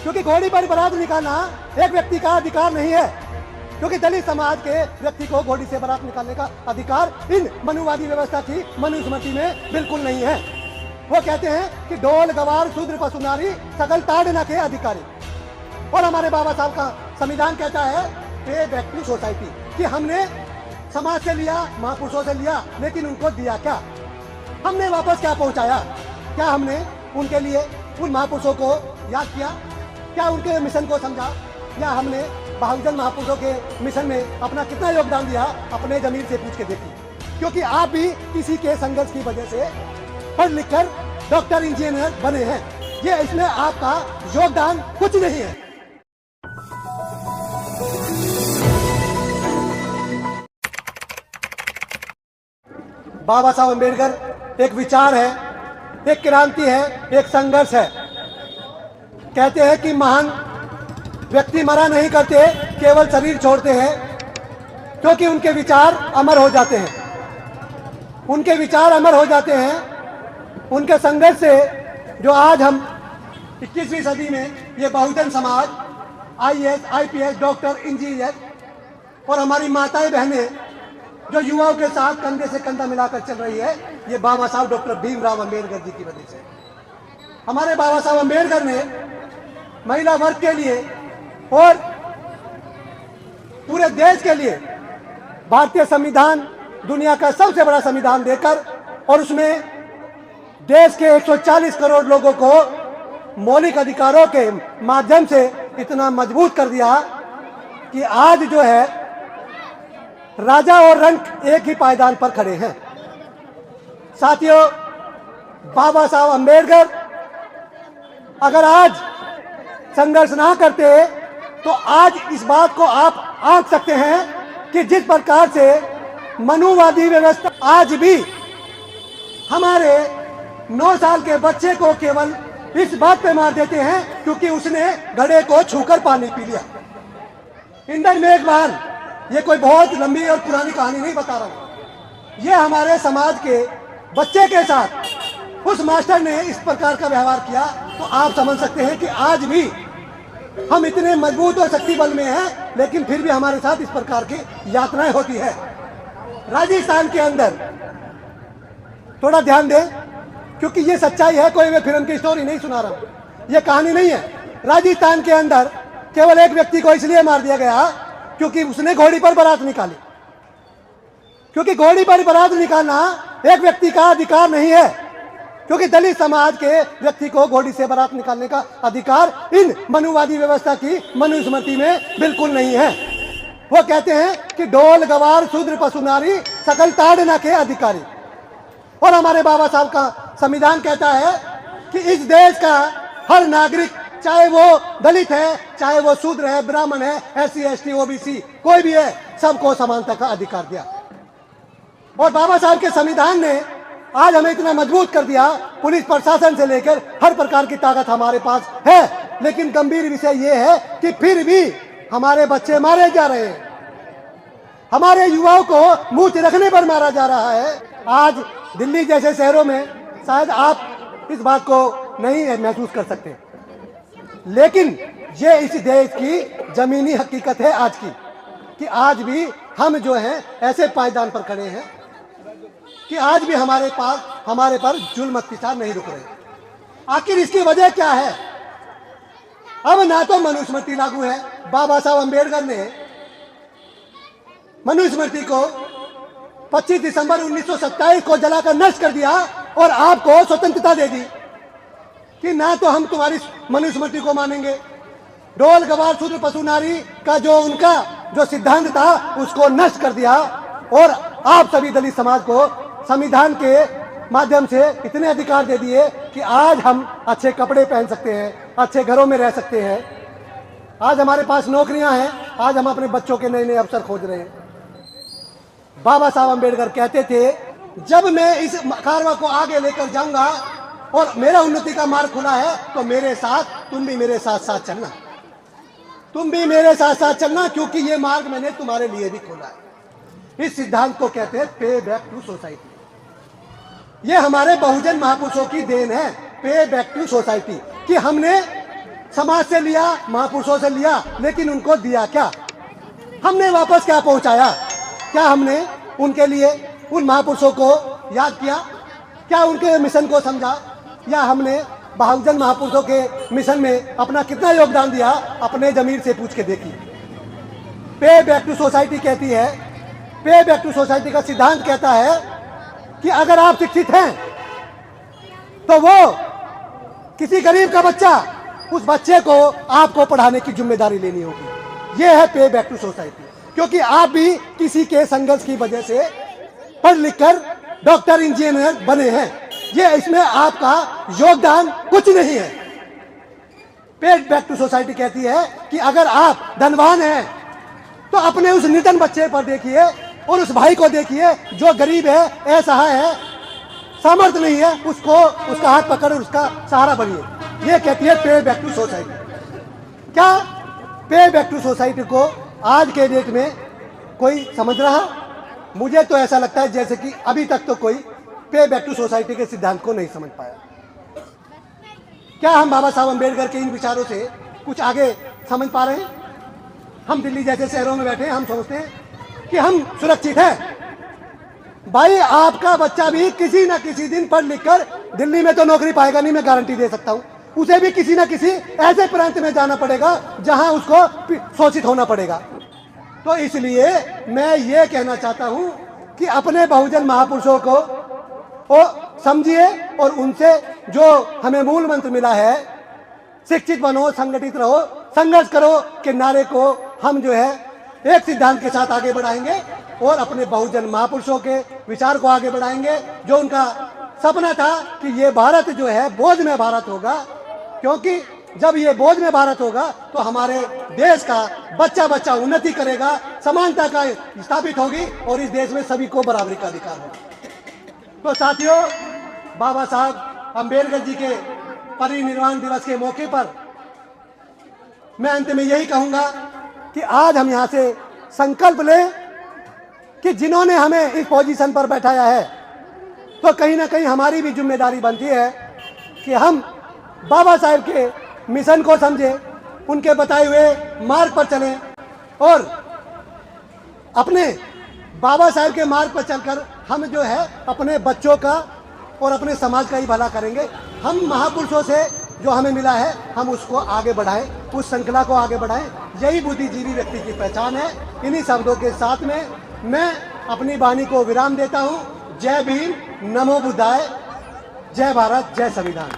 क्योंकि घोड़ी पर बारात निकालना एक व्यक्ति का अधिकार नहीं है, क्योंकि दलित समाज के व्यक्ति को घोड़ी से बारात निकालने का अधिकार इन मनुवादी व्यवस्था की मनुस्मृति में बिल्कुल नहीं है। वो कहते हैं कि ढोल गवार शूद्र पशु नारी सकल ताड़ना के अधिकारी। और हमारे बाबा साहब का संविधान कहता है पे बैक टू सोसाइटी, कि हमने समाज से लिया, महापुरुषों से लिया, लेकिन उनको दिया क्या? हमने वापस क्या पहुंचाया? क्या हमने उनके लिए उन महापुरुषों को याद किया? क्या उनके मिशन को समझा? या हमने बहुजन महापुरुषों के मिशन में अपना कितना योगदान दिया? अपने जमीन से पूछ के देखिए, क्योंकि आप भी किसी के संघर्ष की वजह से पढ़ लिख कर डॉक्टर इंजीनियर बने हैं। ये इसमें आपका योगदान कुछ नहीं है। बाबा साहब अम्बेडकर एक विचार है, एक क्रांति है, एक संघर्ष है। कहते हैं कि महान व्यक्ति मरा नहीं करते, केवल शरीर छोड़ते हैं, क्योंकि उनके विचार अमर हो जाते हैं। उनके विचार अमर हो जाते हैं। उनके संघर्ष से जो आज हम 21वीं सदी में ये Bahujan Samaj, IAS, IPS, doctor, engineer और हमारी माताएं बहनें जो युवाओं के साथ कंधे से कंधा मिलाकर चल रही है, ये बाबा साहब डॉक्टर भीमराव अंबेडकर जी की वजह से। हमारे बाबा साहब अंबेडकर ने महिला वर्ग के लिए और पूरे देश के लिए भारतीय संविधान, दुनिया का सबसे बड़ा संविधान देकर, और उसमें देश के 140 करोड़ लोगों को मौलिक अधिकारों के माध्यम से इतना मजबूत कर दिया कि आज जो है राजा और रंक एक ही पायदान पर खड़े हैं। साथियों, बाबा साहब अंबेडकर अगर आज संघर्ष ना करते तो आज इस बात को आप आंक सकते हैं कि जिस प्रकार से मनुवादी व्यवस्था आज भी हमारे 9 साल के बच्चे को केवल इस बात पे मार देते हैं क्योंकि उसने घड़े को छूकर पानी पी लिया। इंदर में एक बार, ये कोई बहुत लंबी और पुरानी कहानी नहीं बता रहा हूं, ये हमारे समाज के बच्चे के साथ उस मास्टर ने इस प्रकार का व्यवहार किया, तो आप समझ सकते हैं कि आज भी हम इतने मजबूत और शक्ति बल में हैं, लेकिन फिर भी हमारे साथ इस प्रकार की यात्राएं होती है। राजस्थान के अंदर थोड़ा ध्यान दें, क्योंकि ये सच्चाई है, कोई मैं फिल्म की स्टोरी नहीं सुना रहा हूं, ये कहानी नहीं है। राजस्थान के अंदर केवल एक व्यक्ति को इसलिए मार दिया गया क्योंकि उसने घोड़ी पर बारात निकाली। क्योंकि घोड़ी पर बारात निकालना एक व्यक्ति का अधिकार नहीं है, क्योंकि दलित समाज के व्यक्ति को घोड़ी से बारात निकालने का अधिकार इन मनुवादी व्यवस्था की मनुस्मृति में बिल्कुल नहीं है। वो कहते हैं कि ढोल गवार शूद्र पशु नारी सकल ताड़ना के अधिकारी। और हमारे बाबा साहब का संविधान कहता है कि इस देश का हर नागरिक, चाहे वो दलित है, चाहे वो शूद्र है, ब्राह्मण है, SC, ST, OBC, कोई भी है, सबको समानता का अधिकार दिया। और बाबा साहब के संविधान ने आज हमें इतना मजबूत कर दिया, पुलिस प्रशासन से लेकर हर प्रकार की ताकत हमारे पास है। लेकिन गंभीर विषय ये है कि फिर भी हमारे बच्चे मारे जा रहे हैं, हमारे युवाओं को मुंह रखने पर मारा जा रहा है। आज दिल्ली जैसे शहरों में शायद आप इस बात को नहीं महसूस कर सकते, लेकिन ये इस देश की जमीनी हकीकत है आज की, कि आज भी हम जो हैं ऐसे पायदान पर खड़े हैं कि आज भी हमारे पर जुल्म अत्याचार नहीं रुक रहे। आखिर इसकी वजह क्या है? अब ना तो मनुस्मृति लागू है, बाबा साहब अंबेडकर ने मनुस्मृति को 25 दिसंबर 1927 को जलाकर नष्ट कर दिया और आपको स्वतंत्रता दे दी कि ना तो हम तुम्हारी मनुस्मृति को मानेंगे। ढोल गवार शूद्र पशु नारी का जो उनका जो सिद्धांत था उसको नष्ट कर दिया, और आप सभी दलित समाज को संविधान के माध्यम से इतने अधिकार दे दिए कि आज हम अच्छे कपड़े पहन सकते हैं, अच्छे घरों में रह सकते हैं, आज हमारे पास नौकरियां हैं, आज हम अपने बच्चों के नए नए अवसर खोज रहे हैं। बाबा साहब अंबेडकर कहते थे, जब मैं इस कारवां को आगे लेकर जाऊंगा और मेरा उन्नति का मार्ग खुला है तो मेरे साथ, तुम भी मेरे साथ साथ चलना, तुम भी मेरे साथ साथ चलना, क्योंकि ये मार्ग मैंने तुम्हारे लिए भी खोला है। इस सिद्धांत को कहते हैं पे बैक टू सोसाइटी। ये हमारे बहुजन महापुरुषों की देन है, पे बैक टू सोसाइटी, कि हमने समाज से लिया, महापुरुषों से लिया, लेकिन उनको दिया क्या? हमने वापस क्या पहुंचाया? क्या हमने उनके लिए उन महापुरुषों को याद किया? क्या उनके मिशन को समझा? या हमने बहुजन महापुरुषों के मिशन में अपना कितना योगदान दिया? अपने जमीर से पूछ के देखिए। पे बैक टू सोसाइटी कहती है, पे बैक टू सोसाइटी का सिद्धांत कहता है कि अगर आप शिक्षित हैं तो वो किसी गरीब का बच्चा, उस बच्चे को आपको पढ़ाने की जिम्मेदारी लेनी होगी। ये है पे बैक टू सोसाइटी, क्योंकि आप भी किसी के संघर्ष की वजह से पढ़ लिख कर डॉक्टर, इंजीनियर बने हैं। ये इसमें आपका योगदान कुछ नहीं है। पे बैक टू सोसाइटी कहती है कि अगर आप धनवान हैं तो अपने उस निर्धन बच्चे पर देखिए और उस भाई को देखिए जो गरीब है, असहाय है, सामर्थ्य नहीं है, उसको उसका हाथ पकड़ उसका सहारा बनिए। ये कहती है पे बैक टू सोसाइटी। क्या पे बैक टू सोसाइटी को आज के डेट में कोई समझ रहा? मुझे तो ऐसा लगता है जैसे कि अभी तक तो कोई पे बैक टू सोसाइटी के सिद्धांत को नहीं समझ पाया। क्या हम बाबा साहब अम्बेडकर के इन विचारों से कुछ आगे समझ पा रहे हैं? हम दिल्ली जैसे शहरों में बैठे हैं, हम सोचते हैं कि हम सुरक्षित हैं। भाई, आपका बच्चा भी किसी ना किसी दिन पढ़ लिख कर दिल्ली में तो नौकरी पाएगा नहीं, मैं गारंटी दे सकता हूं। उसे भी किसी ना किसी ऐसे प्रांत में जाना पड़ेगा जहां उसको शोषित होना पड़ेगा। तो इसलिए मैं ये कहना चाहता हूं कि अपने बहुजन महापुरुषों को समझिए और उनसे जो हमें मूल मंत्र मिला है, शिक्षित बनो, संगठित रहो, संघर्ष करो के नारे को हम जो है एक सिद्धांत के साथ आगे बढ़ाएंगे और अपने बहुजन महापुरुषों के विचार को आगे बढ़ाएंगे। जो उनका सपना था कि ये भारत जो है बोझ में भारत होगा, क्योंकि जब ये बोझ में भारत होगा तो हमारे देश का बच्चा बच्चा उन्नति करेगा, समानता का स्थापित होगी और इस देश में सभी को बराबरी का अधिकार होगा। तो साथियों, बाबा साहब अम्बेडकर जी के परिनिर्वाण दिवस के मौके पर मैं अंत में यही कहूंगा कि आज हम यहाँ से संकल्प लें कि जिन्होंने हमें इस पोजीशन पर बैठाया है, तो कहीं ना कहीं हमारी भी जिम्मेदारी बनती है कि हम बाबा साहब के मिशन को समझें, उनके बताए हुए मार्ग पर चलें और अपने बाबा साहब के मार्ग पर चलकर हम जो है अपने बच्चों का और अपने समाज का ही भला करेंगे। हम महापुरुषों से जो हमें मिला है हम उसको आगे बढ़ाएं, उस श्रृंखला को आगे बढ़ाएं। यही बुद्धिजीवी व्यक्ति की पहचान है। इन्हीं शब्दों के साथ में मैं अपनी वाणी को विराम देता हूं। जय भीम, नमो बुद्धाय, जय भारत, जय संविधान।